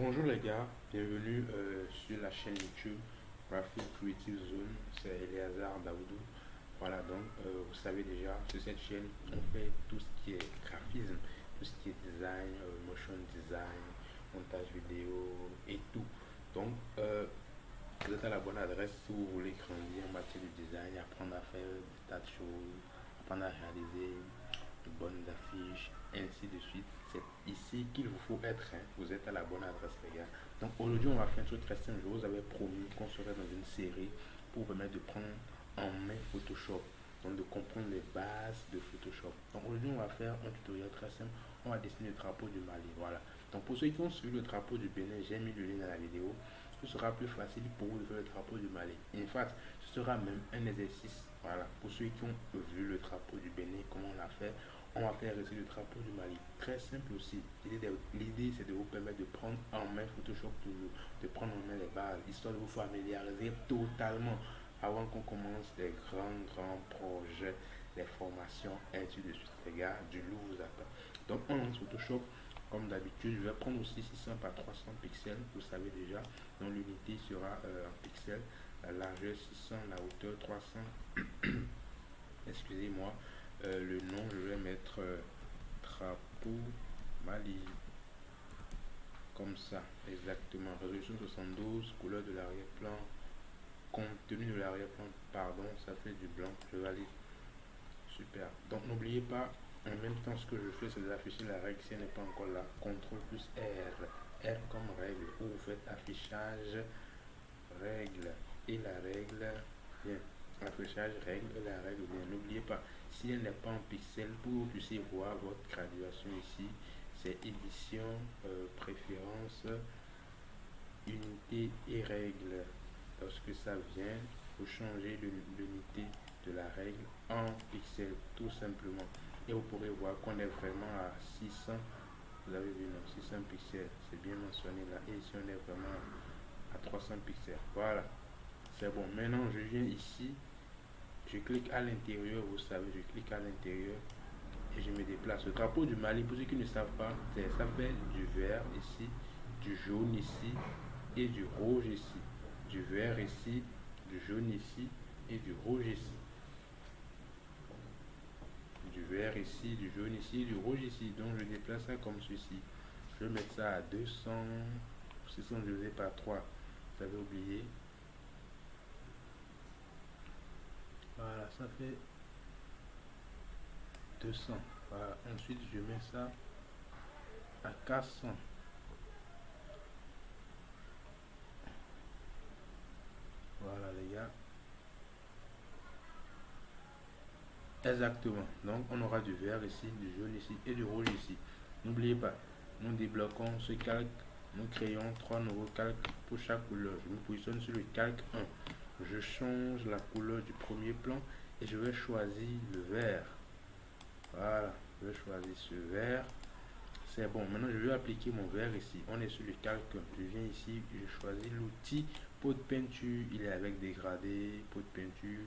Bonjour les gars, bienvenue sur la chaîne YouTube Graphic Creative Zone, c'est Eleazar Daoudou. Voilà, donc vous savez déjà, sur cette chaîne, on fait tout ce qui est graphisme, tout ce qui est design, motion design, montage vidéo et tout. Donc, vous êtes à la bonne adresse si vous voulez grandir en matière de design, apprendre à faire des tas de choses, apprendre à réaliser de bonnes affiches, ainsi de suite. C'est ici qu'il vous faut être. Hein. Vous êtes à la bonne adresse, les gars. Donc aujourd'hui, on va faire un truc très simple. Je vous avais promis qu'on serait dans une série pour vous permettre de prendre en main Photoshop. Donc de comprendre les bases de Photoshop. Donc aujourd'hui, on va faire un tutoriel très simple. On va dessiner le drapeau du Mali. Voilà. Donc pour ceux qui ont suivi le drapeau du Bénin, j'ai mis le lien dans la vidéo. Ce sera plus facile pour vous de faire le drapeau du Mali. En fait, ce sera même un exercice. Voilà. Pour ceux qui ont vu le drapeau du Bénin, comment on l'a fait, on va faire ici le drapeau du Mali. Très simple aussi. L'idée, c'est de vous permettre de prendre en main Photoshop toujours, de prendre en main les bases, histoire de vous familiariser totalement avant qu'on commence des grands projets, des formations, et ainsi de suite. Les gars, du lourd vous attend. Donc, on lance Photoshop. Comme d'habitude, je vais prendre aussi 600 par 300 pixels, vous savez déjà. Donc, l'unité sera en pixels. La largeur 600, la hauteur 300. Excusez-moi. Le nom, je vais mettre drapeau Mali. Comme ça, exactement. Résolution 72, couleur de l'arrière-plan, contenu de l'arrière-plan, pardon, ça fait du blanc. Je valide. Super. Donc n'oubliez pas, en même temps, ce que je fais, c'est d'afficher la règle si elle n'est pas encore là. CTRL plus R. R comme règle. Où vous faites affichage, règle. Et la règle, bien. Affichage, règle et la règle, bien. N'oubliez pas, si elle n'est pas en pixel, pour que vous puissiez voir votre graduation ici, c'est édition, préférence, unité et règle. Lorsque ça vient, vous changez l'unité de la règle en pixels, tout simplement. Et vous pourrez voir qu'on est vraiment à 600. Vous avez vu, non, 600 pixels, c'est bien mentionné là. Et ici, on est vraiment à 300 pixels. Voilà, c'est bon. Maintenant, je viens ici, je clique à l'intérieur, vous savez, je clique à l'intérieur et je me déplace. Le drapeau du Mali, pour ceux qui ne savent pas, ça fait du vert ici, du jaune ici et du rouge ici. Du vert ici, du jaune ici et du rouge ici. Du vert ici, du jaune ici, du rouge ici. Donc je déplace ça comme ceci. Je vais mettre ça à 200, 600 divisé par 3. Vous avez oublié. Voilà, ça fait 200. Voilà. Ensuite, je mets ça à 400. Voilà, les gars. Exactement. Donc, on aura du vert ici, du jaune ici et du rouge ici. N'oubliez pas, nous débloquons ce calque. Nous créons trois nouveaux calques pour chaque couleur. Je me positionne sur le calque 1. Je change la couleur du premier plan et je vais choisir le vert. Voilà, je vais choisir ce vert. C'est bon. Maintenant, je vais appliquer mon vert ici. On est sur le calque. Je viens ici, je choisis l'outil pot de peinture. Il est avec dégradé, pot de peinture,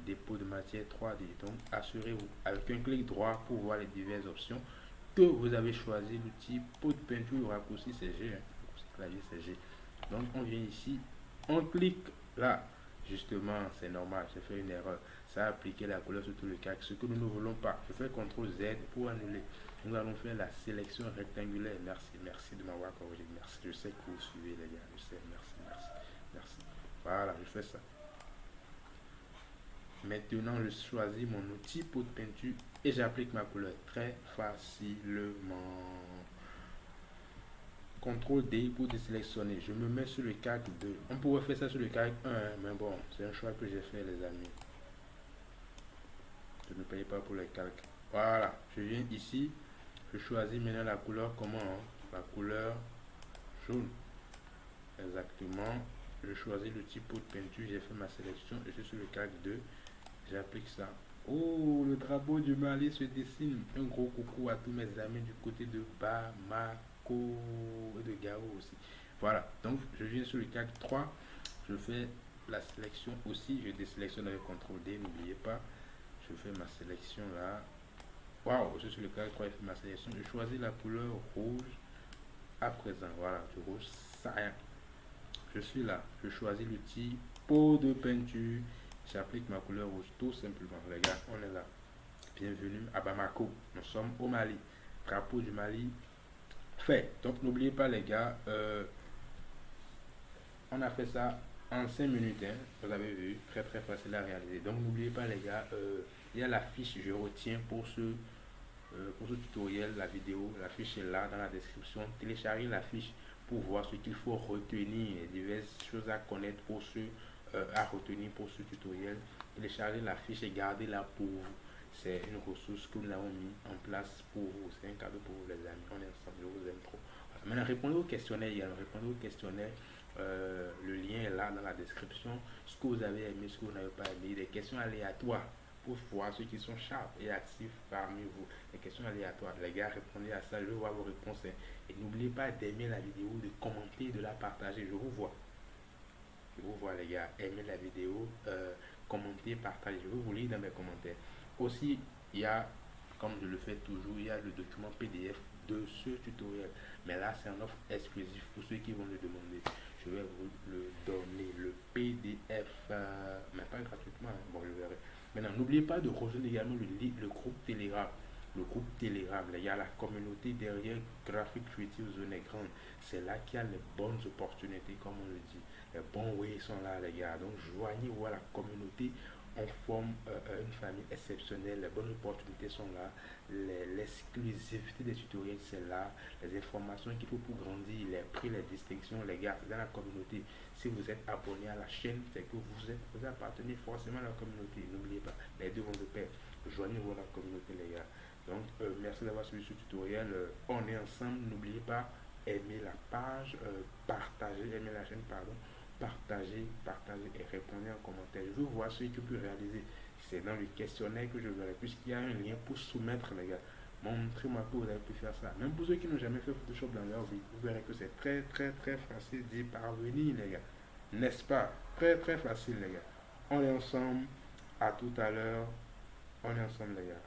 dépôt de matière 3D. Donc, assurez-vous avec un clic droit pour voir les diverses options que vous avez choisi l'outil pot de peinture. Le raccourci c'est G. Clavier c'est G. Donc, on vient ici, on clique là. Justement, c'est normal, j'ai fait une erreur. Ça a appliqué la couleur sur tout le calque, ce que nous ne voulons pas. Je fais CTRL Z pour annuler. Nous allons faire la sélection rectangulaire. Merci de m'avoir corrigé. Merci, je sais que vous suivez les gars. Je sais, merci. Voilà, je fais ça. Maintenant, je choisis mon outil pour de peinture et j'applique ma couleur très facilement. CTRL D pour désélectionner. Je me mets sur le calque 2. On pourrait faire ça sur le calque 1, mais bon, c'est un choix que j'ai fait, les amis. Je ne paye pas pour les calques. Voilà, je viens ici. Je choisis maintenant la couleur comment, hein? La couleur jaune. Exactement. Je choisis le type de peinture. J'ai fait ma sélection. Je suis sur le calque 2. J'applique ça. Oh, le drapeau du Mali se dessine. Un gros coucou à tous mes amis du côté de Bamako et de Gao aussi. Voilà, donc je viens sur le calque 3. Je fais la sélection aussi. Je désélectionne avec CTRL D, n'oubliez pas. Je fais ma sélection là. Waouh, je suis sur le calque 3, je fais ma sélection. Je choisis la couleur rouge. à présent. Voilà, je rouge ça. Je suis là. Je choisis l'outil pot de peinture. J'applique ma couleur rouge tout simplement. Les gars, on est là. Bienvenue à Bamako. Nous sommes au Mali. Drapeau du Mali fait. Donc n'oubliez pas les gars, on a fait ça en 5 minutes. Hein. Vous avez vu, très très facile à réaliser. Donc n'oubliez pas les gars, il y a la fiche, je retiens pour ce tutoriel, la vidéo. La fiche est là dans la description. Téléchargez la fiche pour voir ce qu'il faut retenir, diverses choses à connaître pour ce à retenir pour ce tutoriel. Téléchargez la fiche et gardez-la pour vous. C'est une ressource que nous avons mis en place pour vous. C'est un cadeau pour vous les amis. On est ensemble, je vous aime trop. Voilà. Maintenant, répondez au questionnaire également. Répondez au questionnaire. Le lien est là dans la description. Ce que vous avez aimé, ce que vous n'avez pas aimé. Des questions aléatoires pour voir ceux qui sont sharp et actifs parmi vous. Des questions aléatoires. Les gars, répondez à ça. Je veux voir vos réponses. Et n'oubliez pas d'aimer la vidéo, de commenter, de la partager. Je vous vois. Je vous vois les gars. Aimez la vidéo, commentez, partagez. Je veux vous lire dans mes commentaires. Aussi, il y a, comme je le fais toujours, il y a le document PDF de ce tutoriel. Mais là, c'est un offre exclusif pour ceux qui vont le demander. Je vais vous le donner, le PDF, mais pas gratuitement. Hein. Bon, je verrai. Maintenant, n'oubliez pas de rejoindre également le groupe Telegram. Le groupe Telegram, il y a la communauté derrière Graphic Creative Zone est grande. C'est là qu'il y a les bonnes opportunités, comme on le dit. Les bons ways sont là, les gars. Donc, joignez-vous à la communauté. On forme une famille exceptionnelle. Les bonnes opportunités sont là. L'exclusivité des tutoriels, c'est là. Les informations qu'il faut pour grandir, les prix, les distinctions, les gars, c'est dans la communauté. Si vous êtes abonné à la chaîne, c'est que vous appartenez forcément à la communauté. N'oubliez pas, les deux vont de pair. Joignez-vous à la communauté, les gars. Donc, merci d'avoir suivi ce tutoriel. On est ensemble. N'oubliez pas, aimez la page, partagez, aimez la chaîne, pardon. Partagez et répondez en commentaire. Je veux voir ce que tu peux réaliser. C'est dans le questionnaire que je verrai, puisqu'il y a un lien pour soumettre, les gars. Montrez-moi que vous avez pu faire ça. Même pour ceux qui n'ont jamais fait Photoshop dans leur vie, vous verrez que c'est très, très, très facile d'y parvenir, les gars. N'est-ce pas? Très, très facile, les gars. On est ensemble. À tout à l'heure. On est ensemble, les gars.